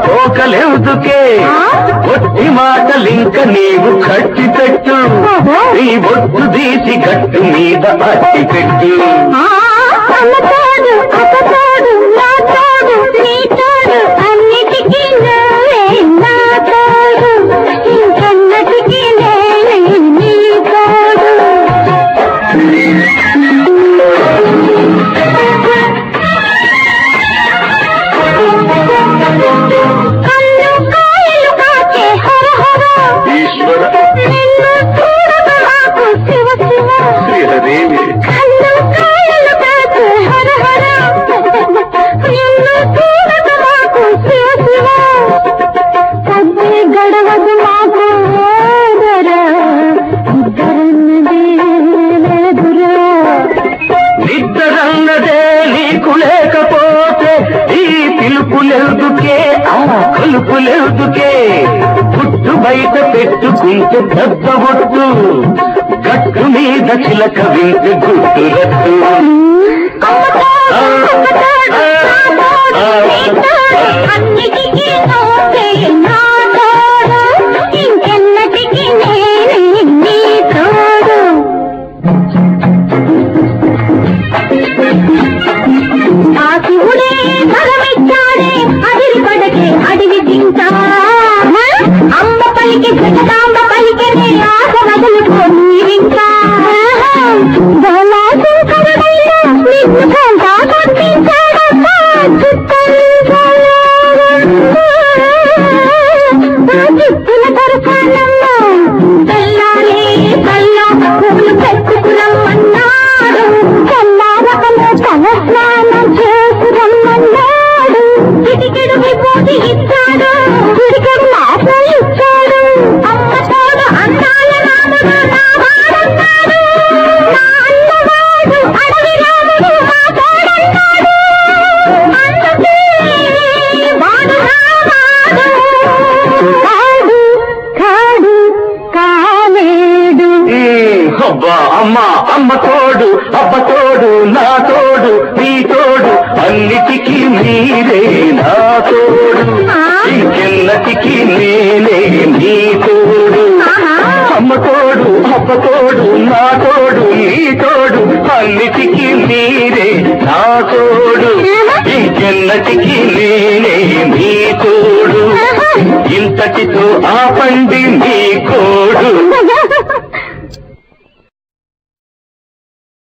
పోకలేదుకే ఒట్టి మాటలింక నీవు కట్టి పెట్టు నీ ఒట్టు తీసి గట్టు మీద అట్టి పెట్టు కొలుపులేదుకే పుట్టు బయట పెట్టుకుంటే పెద్ద ఒట్టు గట్టు మీద చిలక వింటే గుట్టు రట్టు అమ్మ పలికి జగదాంబ పలికి ఆశ వదులుకోనింకా చిత్తుల దర్శనంలో తెల్లాలి కల్లా పూలు పెట్టుకురమ్మన్నాడు తెల్లారకము తల స్నానం చేసురమ్మన్నాడు చిటికెడు విభూతి ఇచ్చాడు చిటికెడు మాపు ఇచ్చాడు అమ్మ తోడు అన్నాల రాముడు నా వాడన్నాడు నా అన్నవాడు అడవి రాముడు మా తోడన్నాడు అందుకే వాడు రావాడు కాడు కాడు కాలేడు. అబ్బా అమ్మ అమ్మ తోడు అబ్బ తోడు నా తోడు నీ తోడు అన్నిటికీ మీరే నా తోడు ఇంకెన్నటికీ నేనే నీ తోడు అమ్మ తోడు అబ్బ తోడు నా తోడు నీ తోడు అన్నిటికీ మీరే నా తోడు ఇంకెన్నటికీ నేనే నీ తోడు ఇంతటితో ఆపండి నీ కోడు.